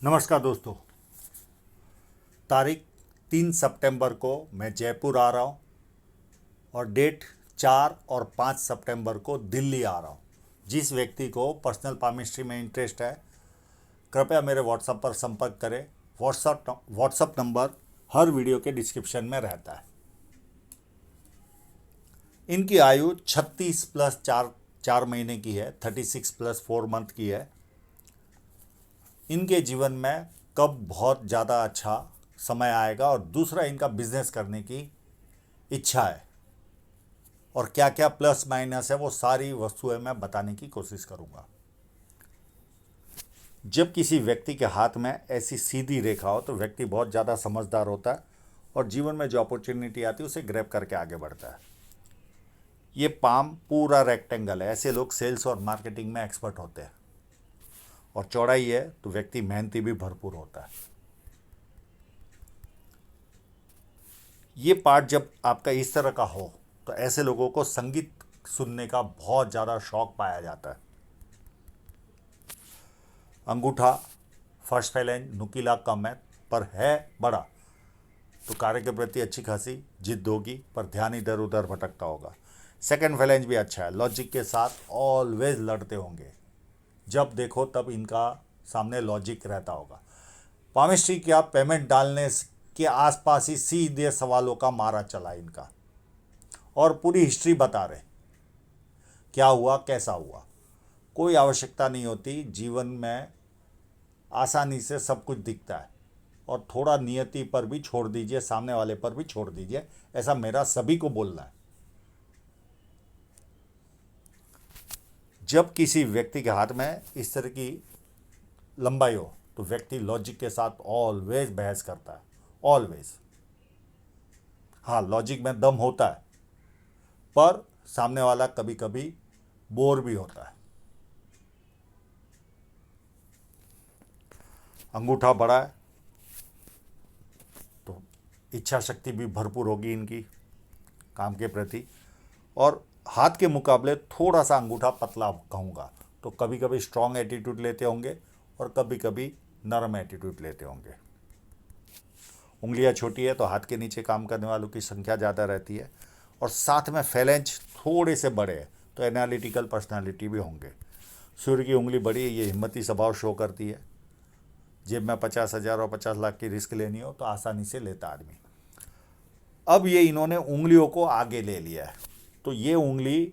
नमस्कार दोस्तों। तारीख 3 सितंबर को मैं जयपुर आ रहा हूँ और डेट 4 और 5 सितंबर को दिल्ली आ रहा हूँ। जिस व्यक्ति को पर्सनल पामिस्ट्री में इंटरेस्ट है, कृपया मेरे व्हाट्सएप पर संपर्क करें। व्हाट्सएप नंबर हर वीडियो के डिस्क्रिप्शन में रहता है। इनकी आयु 36+4 महीने की है, 36+4 मंथ की है। इनके जीवन में कब बहुत ज़्यादा अच्छा समय आएगा और दूसरा इनका बिजनेस करने की इच्छा है और क्या क्या प्लस माइनस है वो सारी वस्तुएं मैं बताने की कोशिश करूंगा। जब किसी व्यक्ति के हाथ में ऐसी सीधी रेखा हो तो व्यक्ति बहुत ज़्यादा समझदार होता है और जीवन में जो अपॉर्चुनिटी आती है उसे ग्रैब करके आगे बढ़ता है। ये पाम पूरा रेक्टेंगल है। ऐसे लोग सेल्स और मार्केटिंग में एक्सपर्ट होते हैं। और चौड़ाई है तो व्यक्ति मेहनती भी भरपूर होता है। ये पार्ट जब आपका इस तरह का हो तो ऐसे लोगों को संगीत सुनने का बहुत ज़्यादा शौक पाया जाता है। अंगूठा फर्स्ट फैलेंज नुकीला कम है पर है बड़ा, तो कार्य के प्रति अच्छी खासी जिद होगी पर ध्यान इधर उधर भटकता होगा। सेकंड फैलेंज भी अच्छा है, लॉजिक के साथ ऑलवेज लड़ते होंगे। जब देखो तब इनका सामने लॉजिक रहता होगा। पामिस्ट्री क्या पेमेंट डालने के आसपास ही सीधे सवालों का मारा चला इनका और पूरी हिस्ट्री बता रहे क्या हुआ कैसा हुआ। कोई आवश्यकता नहीं होती, जीवन में आसानी से सब कुछ दिखता है और थोड़ा नियति पर भी छोड़ दीजिए, सामने वाले पर भी छोड़ दीजिए, ऐसा मेरा सभी को बोलना है। जब किसी व्यक्ति के हाथ में इस तरह की लंबाई हो तो व्यक्ति लॉजिक के साथ ऑलवेज बहस करता है, ऑलवेज। हाँ, लॉजिक में दम होता है पर सामने वाला कभी कभी बोर भी होता है। अंगूठा बड़ा है तो इच्छा शक्ति भी भरपूर होगी इनकी काम के प्रति, और हाथ के मुकाबले थोड़ा सा अंगूठा पतला कहूँगा। तो कभी कभी स्ट्रांग एटीट्यूड लेते होंगे और कभी कभी नरम एटीट्यूड लेते होंगे। उंगलियां छोटी है तो हाथ के नीचे काम करने वालों की संख्या ज़्यादा रहती है और साथ में फैलेंज थोड़े से बड़े हैं तो एनालिटिकल पर्सनालिटी भी होंगे। सूर्य की उंगली बड़ी है, ये हिम्मती स्वभाव शो करती है। जेब में 50,000 और 50 लाख की रिस्क लेनी हो तो आसानी से लेता आदमी। अब ये इन्होंने उंगलियों को आगे ले लिया है तो ये उंगली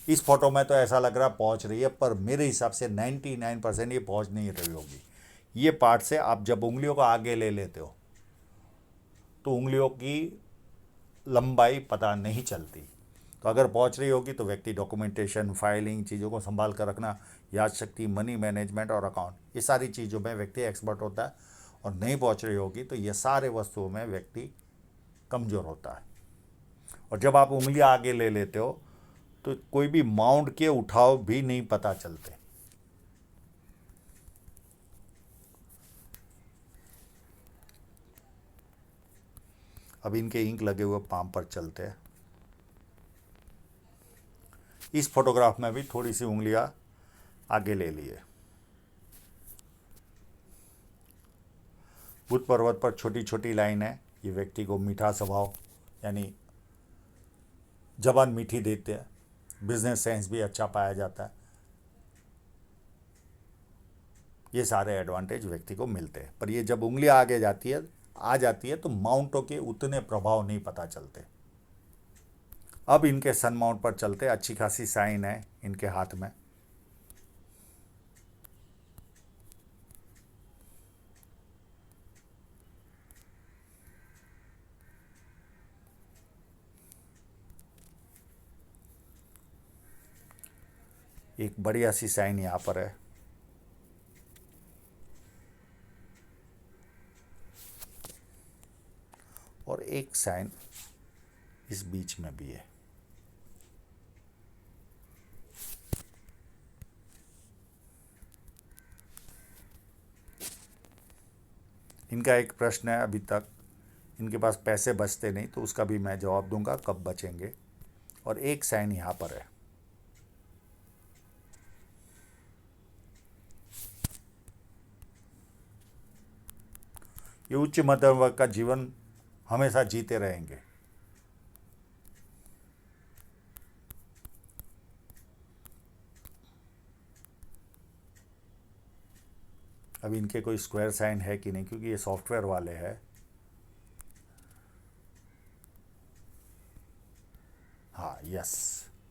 इस फोटो में तो ऐसा लग रहा है पहुंच रही है पर मेरे हिसाब से 99% ये पहुंच नहीं रही होगी। ये पार्ट से आप जब उंगलियों को आगे ले लेते हो तो उंगलियों की लंबाई पता नहीं चलती। तो अगर पहुंच रही होगी तो व्यक्ति डॉक्यूमेंटेशन, फाइलिंग, चीज़ों को संभाल कर रखना, याद शक्ति, मनी मैनेजमेंट और अकाउंट, ये सारी चीज़ों में व्यक्ति एक्सपर्ट होता है। और नहीं पहुंच रही होगी तो ये सारे वस्तुओं में व्यक्ति कमज़ोर होता है। और जब आप उंगलियां आगे ले लेते हो तो कोई भी माउंट के उठाव भी नहीं पता चलते। अब इनके इंक लगे हुए पाम पर चलते हैं। इस फोटोग्राफ में भी थोड़ी सी उंगलियां आगे ले लिए। बुद्ध पर्वत पर छोटी छोटी लाइन है। ये व्यक्ति को मीठा स्वभाव यानी जबान मीठी देते हैं। बिजनेस सेंस भी अच्छा पाया जाता है। ये सारे एडवांटेज व्यक्ति को मिलते हैं पर ये जब उंगलियां आगे जाती है तो माउंटों के उतने प्रभाव नहीं पता चलते। अब इनके सन माउंट पर चलते, अच्छी खासी साइन है इनके हाथ में। एक बढ़िया सी साइन यहाँ पर है। और एक साइन इस बीच में भी है। इनका एक प्रश्न है, अभी तक इनके पास पैसे बचते नहीं, तो उसका भी मैं जवाब दूंगा कब बचेंगे। और एक साइन यहाँ पर है। ये उच्च मध्यम वर्ग का जीवन हमेशा जीते रहेंगे। अब इनके कोई स्क्वायर साइन है कि नहीं, क्योंकि ये सॉफ्टवेयर वाले हैं। हाँ, यस,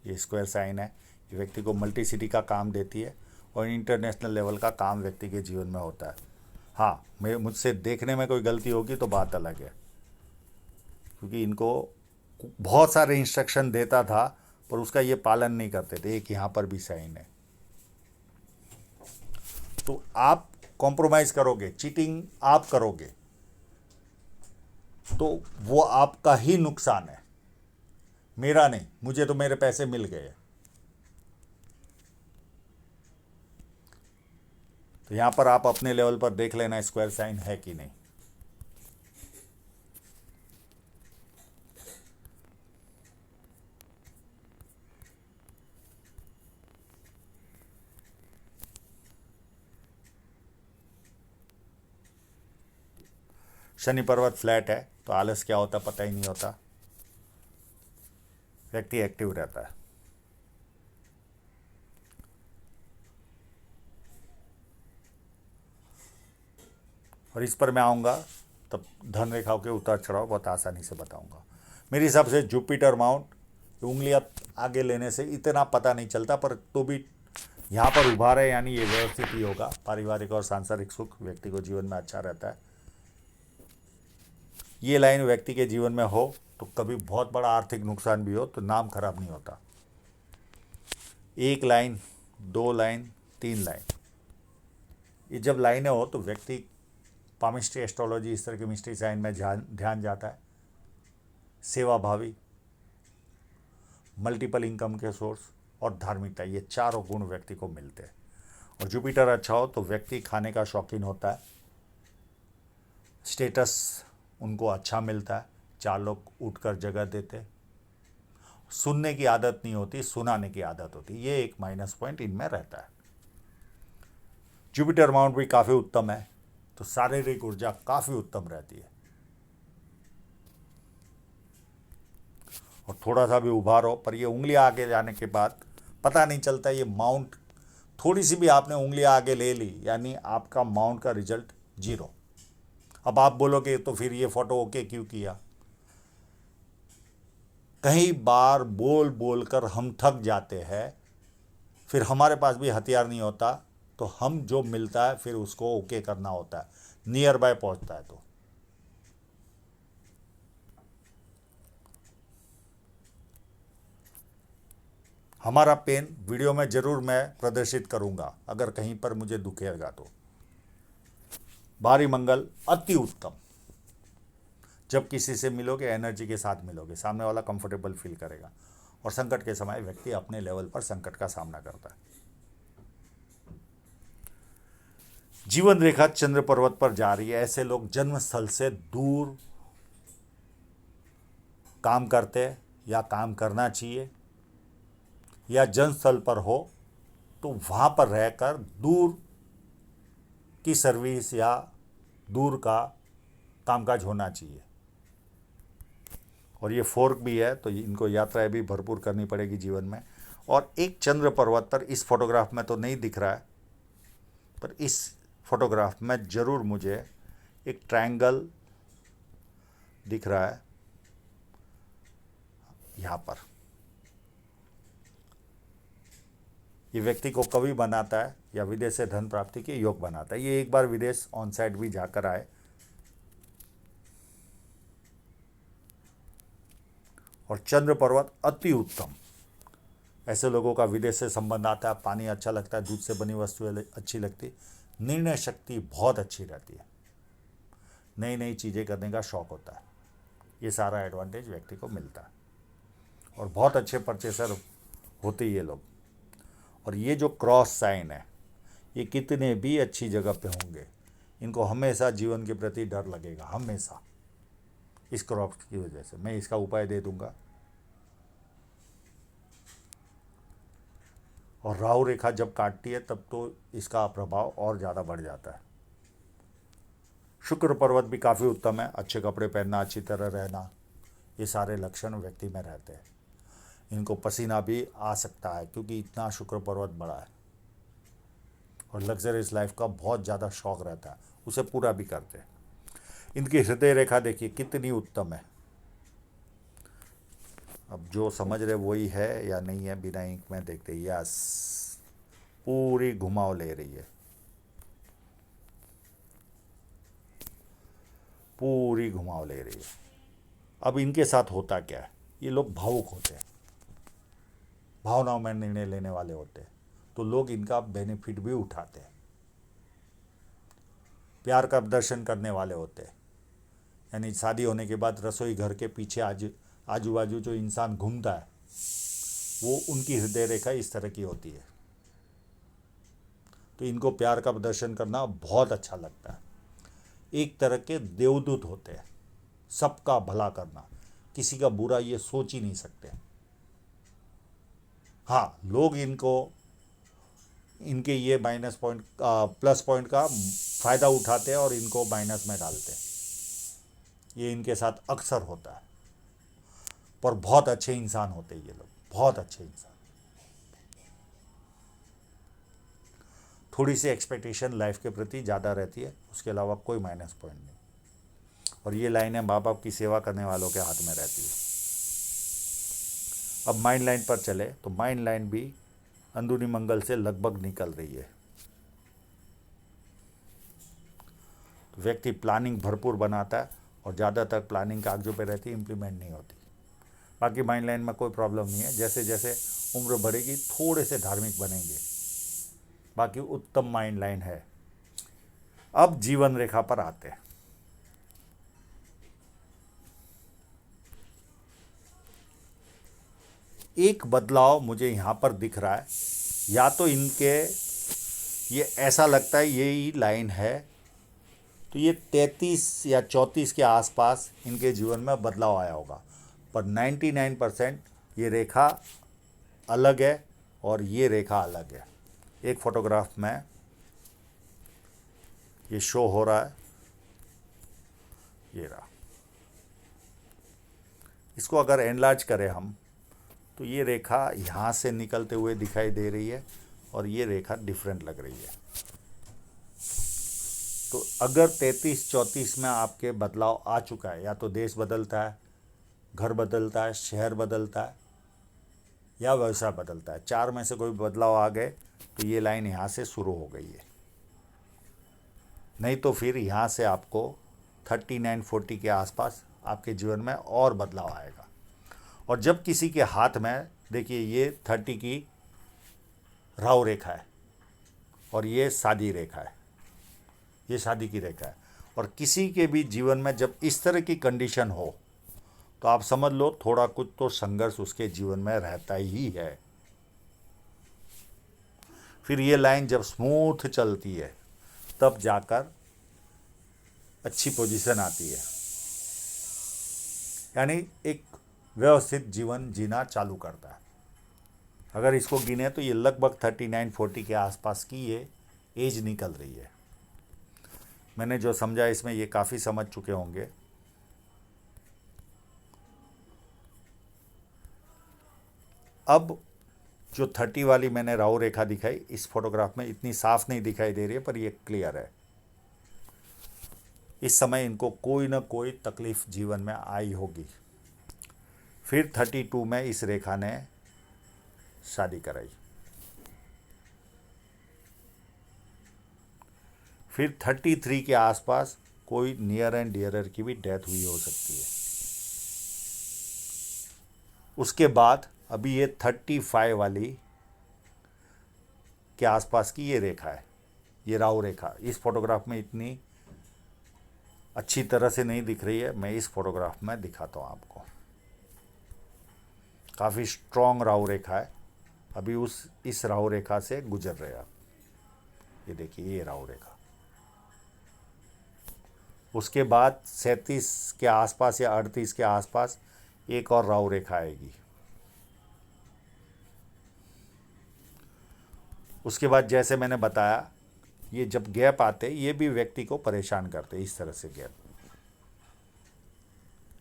ये स्क्वायर साइन है। ये व्यक्ति को मल्टी सिटी का काम देती है और इंटरनेशनल लेवल का काम व्यक्ति के जीवन में होता है। हाँ, मैं मुझसे देखने में कोई गलती होगी तो बात अलग है, क्योंकि इनको बहुत सारे इंस्ट्रक्शन देता था पर उसका ये पालन नहीं करते थे। एक यहाँ पर भी साइन है। तो आप कॉम्प्रोमाइज़ करोगे, चीटिंग आप करोगे तो वो आपका ही नुकसान है, मेरा नहीं। मुझे तो मेरे पैसे मिल गए। तो यहां पर आप अपने लेवल पर देख लेना स्क्वायर साइन है कि नहीं। शनि पर्वत फ्लैट है तो आलस क्या होता पता ही नहीं होता, व्यक्ति एक्टिव रहता है। और इस पर मैं आऊँगा तब धन रेखाओं के उतार चढ़ाव बहुत आसानी से बताऊँगा। मेरे हिसाब से जुपिटर माउंट उंगलियाँ आगे लेने से इतना पता नहीं चलता, पर तो भी यहाँ पर उभार है, यानी ये व्यवस्थित ही होगा। पारिवारिक और सांसारिक सुख व्यक्ति को जीवन में अच्छा रहता है। ये लाइन व्यक्ति के जीवन में हो तो कभी बहुत बड़ा आर्थिक नुकसान भी हो तो नाम खराब नहीं होता। 1 लाइन, 2 लाइन, 3 लाइन, ये जब लाइनें हो तो व्यक्ति पामिस्ट्री, एस्ट्रोलॉजी, इस तरह के मिस्ट्री साइन में ध्यान जाता है। सेवा भावी, मल्टीपल इनकम के सोर्स और धार्मिकता, ये चारों गुण व्यक्ति को मिलते हैं। और जुपिटर अच्छा हो तो व्यक्ति खाने का शौकीन होता है, स्टेटस उनको अच्छा मिलता है, 4 लोग उठकर जगह देते। सुनने की आदत नहीं होती, सुनाने की आदत होती, ये एक माइनस पॉइंट इनमें रहता है। जुपिटर माउंट भी काफ़ी उत्तम है तो शारीरिक ऊर्जा काफ़ी उत्तम रहती है। और थोड़ा सा भी उभार हो, पर ये उंगलियां आगे जाने के बाद पता नहीं चलता ये माउंट, थोड़ी सी भी आपने उंगलियां आगे ले ली यानी आपका माउंट का रिजल्ट 0। अब आप बोलोगे तो फिर ये फोटो ओके क्यों किया। कई बार बोल बोल कर हम थक जाते हैं, फिर हमारे पास भी हथियार नहीं होता तो हम जो मिलता है फिर उसको ओके करना होता है, नियर बाय पहुंचता है। तो हमारा पेन वीडियो में ज़रूर मैं प्रदर्शित करूंगा अगर कहीं पर मुझे दुखेगा तो। भारी मंगल अति उत्तम, जब किसी से मिलोगे एनर्जी के साथ मिलोगे, सामने वाला कंफर्टेबल फील करेगा। और संकट के समय व्यक्ति अपने लेवल पर संकट का सामना करता है। जीवन रेखा चंद्र पर्वत पर जा रही है, ऐसे लोग जन्म स्थल से दूर काम करते हैं या काम करना चाहिए, या जन्म स्थल पर हो तो वहाँ पर रहकर दूर की सर्विस या दूर का कामकाज होना चाहिए। और ये फोर्क भी है तो इनको यात्राएं भी भरपूर करनी पड़ेगी जीवन में। और एक चंद्र पर्वत पर, इस फोटोग्राफ में तो नहीं दिख रहा है, पर इस फोटोग्राफ में ज़रूर मुझे एक ट्रायंगल दिख रहा है यहाँ पर। ये व्यक्ति को कवि बनाता है या विदेश से धन प्राप्ति के योग बनाता है। ये एक बार विदेश ऑन साइट भी जाकर आए। और चंद्र पर्वत अति उत्तम, ऐसे लोगों का विदेश से संबंध आता है, पानी अच्छा लगता है, दूध से बनी वस्तुएं अच्छी लगती, निर्णय शक्ति बहुत अच्छी रहती है, नई नई चीज़ें करने का शौक़ होता है। ये सारा एडवांटेज व्यक्ति को मिलता है। और बहुत अच्छे परचेसर होते ये लोग। और ये जो क्रॉस साइन है, ये कितने भी अच्छी जगह पे होंगे, इनको हमेशा जीवन के प्रति डर लगेगा, हमेशा, इस क्रॉप की वजह से। मैं इसका उपाय दे दूंगा। और राहु रेखा जब काटती है तब तो इसका प्रभाव और ज़्यादा बढ़ जाता है। शुक्र पर्वत भी काफ़ी उत्तम है, अच्छे कपड़े पहनना, अच्छी तरह रहना, ये सारे लक्षण व्यक्ति में रहते हैं। इनको पसीना भी आ सकता है क्योंकि इतना शुक्र पर्वत बड़ा है, और लग्जरियस लाइफ का बहुत ज़्यादा शौक रहता है, उसे पूरा भी करते हैं। इनकी हृदय रेखा देखिए कितनी उत्तम है। अब जो समझ रहे वही है या नहीं है, बिना इंक में देखते, यस, पूरी घुमाव ले रही है, पूरी घुमाव ले रही है। अब इनके साथ होता क्या है, ये लोग भावुक होते हैं, भावनाओं में निर्णय लेने वाले होते हैं, तो लोग इनका बेनिफिट भी उठाते हैं। प्यार का प्रदर्शन करने वाले होते हैं, यानी शादी होने के बाद रसोई घर के पीछे आजू बाजू जो इंसान घूमता है, वो उनकी हृदय रेखा इस तरह की होती है। तो इनको प्यार का प्रदर्शन करना बहुत अच्छा लगता है। एक तरह के देवदूत होते हैं, सबका भला करना, किसी का बुरा ये सोच ही नहीं सकते। हाँ, लोग इनके ये माइनस पॉइंट प्लस पॉइंट का फ़ायदा उठाते हैं और इनको माइनस में डालते हैं। ये इनके साथ अक्सर होता है, पर बहुत अच्छे इंसान होते हैं ये लोग, बहुत अच्छे इंसान। थोड़ी सी एक्सपेक्टेशन लाइफ के प्रति ज़्यादा रहती है, उसके अलावा कोई माइनस पॉइंट नहीं। और ये लाइनें माँ बाप की सेवा करने वालों के हाथ में रहती है। अब माइंड लाइन पर चले तो माइंड लाइन भी अंदरूनी मंगल से लगभग निकल रही है। तो व्यक्ति प्लानिंग भरपूर बनाता है और ज़्यादातर प्लानिंग कागजों पे रहती है, इम्प्लीमेंट नहीं होती। बाकी माइंड लाइन में कोई प्रॉब्लम नहीं है, जैसे जैसे उम्र बढ़ेगी थोड़े से धार्मिक बनेंगे, बाकी उत्तम माइंड लाइन है। अब जीवन रेखा पर आते हैं। एक बदलाव मुझे यहाँ पर दिख रहा है, या तो इनके ये ऐसा लगता है यही लाइन है, तो ये 33 या 34 के आसपास इनके जीवन में बदलाव आया होगा, पर 99% ये रेखा अलग है और ये रेखा अलग है। एक फोटोग्राफ में ये शो हो रहा है, ये रहा। इसको अगर एनलार्ज करें हम तो ये रेखा यहाँ से निकलते हुए दिखाई दे रही है और ये रेखा डिफरेंट लग रही है। तो अगर 33-34 में आपके बदलाव आ चुका है, या तो देश बदलता है, घर बदलता है, शहर बदलता है, या व्यवसाय बदलता है, 4 में से कोई बदलाव आ गए तो ये लाइन यहाँ से शुरू हो गई है। नहीं तो फिर यहाँ से आपको 39-40 के आसपास आपके जीवन में और बदलाव आएगा। और जब किसी के हाथ में, देखिए ये 30 की राहु रेखा है और ये शादी रेखा है, ये शादी की रेखा है, और किसी के भी जीवन में जब इस तरह की कंडीशन हो तो आप समझ लो थोड़ा कुछ तो संघर्ष उसके जीवन में रहता ही है। फिर ये लाइन जब स्मूथ चलती है तब जाकर अच्छी पोजीशन आती है, यानी एक व्यवस्थित जीवन जीना चालू करता है। अगर इसको गिने तो ये लगभग 39-40 के आसपास की ये एज निकल रही है। मैंने जो समझा इसमें ये काफ़ी समझ चुके होंगे। अब जो 30 वाली मैंने राहु रेखा दिखाई, इस फोटोग्राफ में इतनी साफ नहीं दिखाई दे रही है, पर ये क्लियर है। इस समय इनको कोई ना कोई तकलीफ जीवन में आई होगी। फिर 32 में इस रेखा ने शादी कराई, फिर 33 के आसपास कोई नियर एंड डियरर की भी डेथ हुई हो सकती है। उसके बाद अभी ये 35 वाली के आसपास की ये रेखा है, ये राहु रेखा इस फोटोग्राफ में इतनी अच्छी तरह से नहीं दिख रही है, मैं इस फोटोग्राफ में दिखाता हूँ आपको। काफ़ी स्ट्रॉन्ग राहु रेखा है, अभी इस राहु रेखा से गुजर रहे आप। ये देखिए ये राहु रेखा। उसके बाद 37 के आसपास या 38 के आसपास एक और राहु रेखा आएगी। उसके बाद जैसे मैंने बताया ये जब गैप आते ये भी व्यक्ति को परेशान करते, इस तरह से गैप,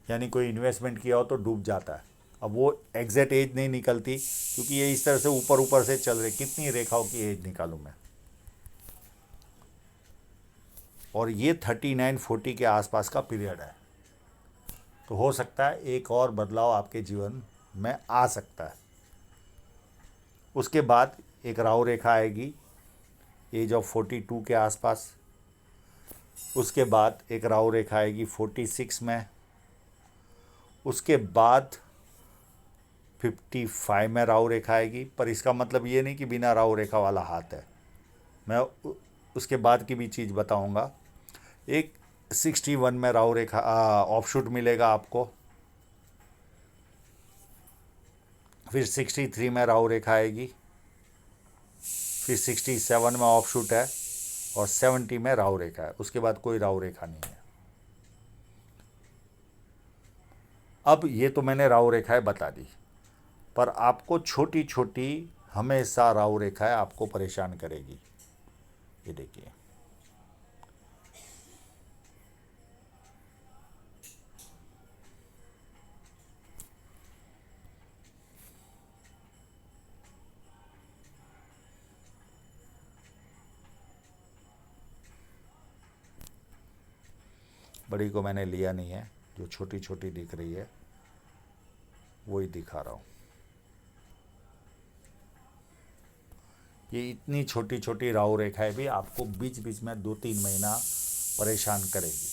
यानी कोई इन्वेस्टमेंट किया हो तो डूब जाता है। अब वो एग्जैक्ट एज नहीं निकलती क्योंकि ये इस तरह से ऊपर ऊपर से चल रहे, कितनी रेखाओं की एज निकालूं मैं। और ये 39-40 के आसपास का पीरियड है, तो हो सकता है एक और बदलाव आपके जीवन में आ सकता है। उसके बाद एक राहु रेखा आएगी एज ऑफ 42 के आसपास। उसके बाद एक राहु रेखा आएगी 46 में। उसके बाद 55 में राहु रेखा आएगी, पर इसका मतलब ये नहीं कि बिना राहु रेखा वाला हाथ है। मैं उसके बाद की भी चीज़ बताऊंगा। एक 61 में राहु रेखा ऑफशूट मिलेगा आपको। फिर 63 में राहु रेखा आएगी। फिर 67 में ऑफशूट है और 70 में राहु रेखा है। उसके बाद कोई राहु रेखा नहीं है। अब ये तो मैंने राहु रेखाएं बता दी, पर आपको छोटी छोटी हमेशा राहु रेखाएं आपको परेशान करेगी। ये देखिए, बड़ी को मैंने लिया नहीं है, जो छोटी छोटी दिख रही है वही दिखा रहा हूँ। ये इतनी छोटी छोटी राहु रेखाएं भी आपको बीच बीच में 2-3 महीना परेशान करेगी,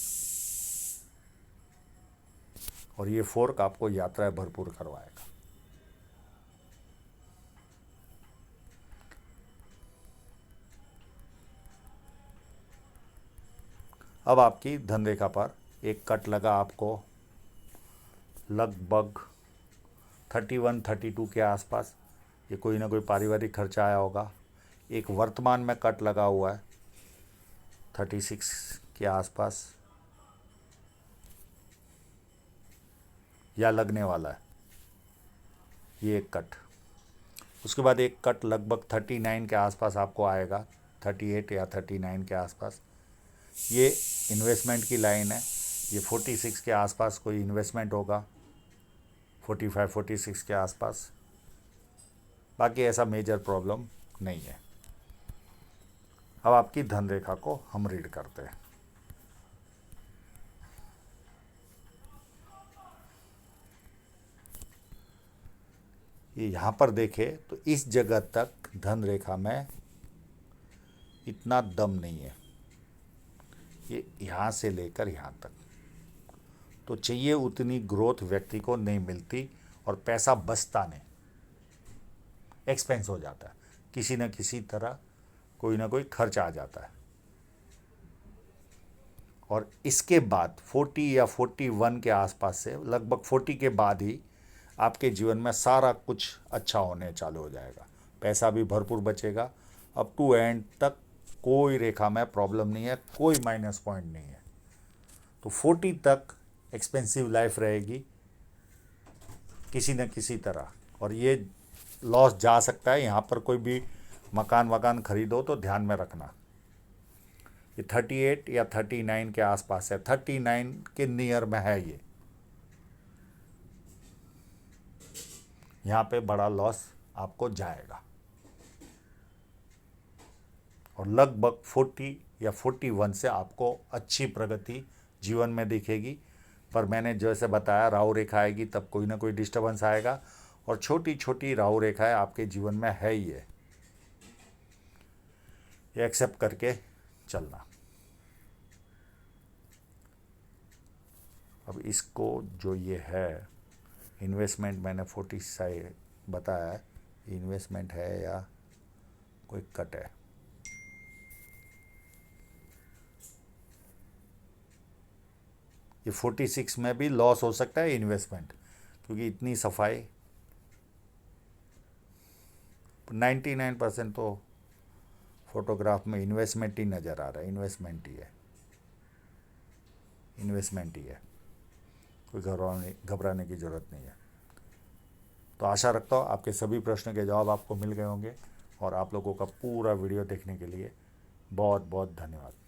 और ये फोर्क आपको यात्राएं भरपूर करवाएगा। अब आपकी धन रेखा पर एक कट लगा आपको लगभग 31-32 के आसपास। ये कोई ना कोई पारिवारिक खर्चा आया होगा। एक वर्तमान में कट लगा हुआ है 36 के आसपास, या लगने वाला है ये एक कट। उसके बाद एक कट लगभग 39 के आसपास आपको आएगा, 38 या 39 के आसपास। ये इन्वेस्टमेंट की लाइन है। ये 46 के आसपास कोई इन्वेस्टमेंट होगा, 45-46 के आसपास। बाकी ऐसा मेजर प्रॉब्लम नहीं है। अब आपकी धन रेखा को हम रीड करते हैं। ये यहाँ पर देखें तो इस जगह तक धन रेखा में इतना दम नहीं है, ये यहाँ से लेकर यहाँ तक। तो चाहिए उतनी ग्रोथ व्यक्ति को नहीं मिलती और पैसा बचता नहीं, एक्सपेंस हो जाता है, किसी न किसी तरह कोई ना कोई खर्च आ जाता है। और इसके बाद 40 या 41 के आसपास से लगभग 40 के बाद ही आपके जीवन में सारा कुछ अच्छा होने चालू हो जाएगा। पैसा भी भरपूर बचेगा। अप टू एंड तक कोई रेखा में प्रॉब्लम नहीं है, कोई माइनस पॉइंट नहीं है। तो 40 तक एक्सपेंसिव लाइफ रहेगी किसी न किसी तरह, और ये लॉस जा सकता है। यहाँ पर कोई भी मकान वकान खरीदो तो ध्यान में रखना। ये 38 या 39 के आसपास है, 39 के नियर में है ये। यहाँ पे बड़ा लॉस आपको जाएगा, और लगभग 40 या 41 से आपको अच्छी प्रगति जीवन में दिखेगी। पर मैंने जैसे बताया, राहु रेखा आएगी तब कोई ना कोई डिस्टर्बेंस आएगा, और छोटी छोटी राहु रेखाएं आपके जीवन में है ही है, ये एक्सेप्ट करके चलना। अब इसको जो ये है इन्वेस्टमेंट, मैंने 40 बताया है, इन्वेस्टमेंट है या कोई कट है। ये 46 में भी लॉस हो सकता है इन्वेस्टमेंट, क्योंकि इतनी सफाई 99% तो फोटोग्राफ में इन्वेस्टमेंट ही नज़र आ रहा है। इन्वेस्टमेंट ही है, इन्वेस्टमेंट ही है, कोई घबराने की ज़रूरत नहीं है। तो आशा रखता हूँ आपके सभी प्रश्नों के जवाब आपको मिल गए होंगे, और आप लोगों का पूरा वीडियो देखने के लिए बहुत बहुत धन्यवाद।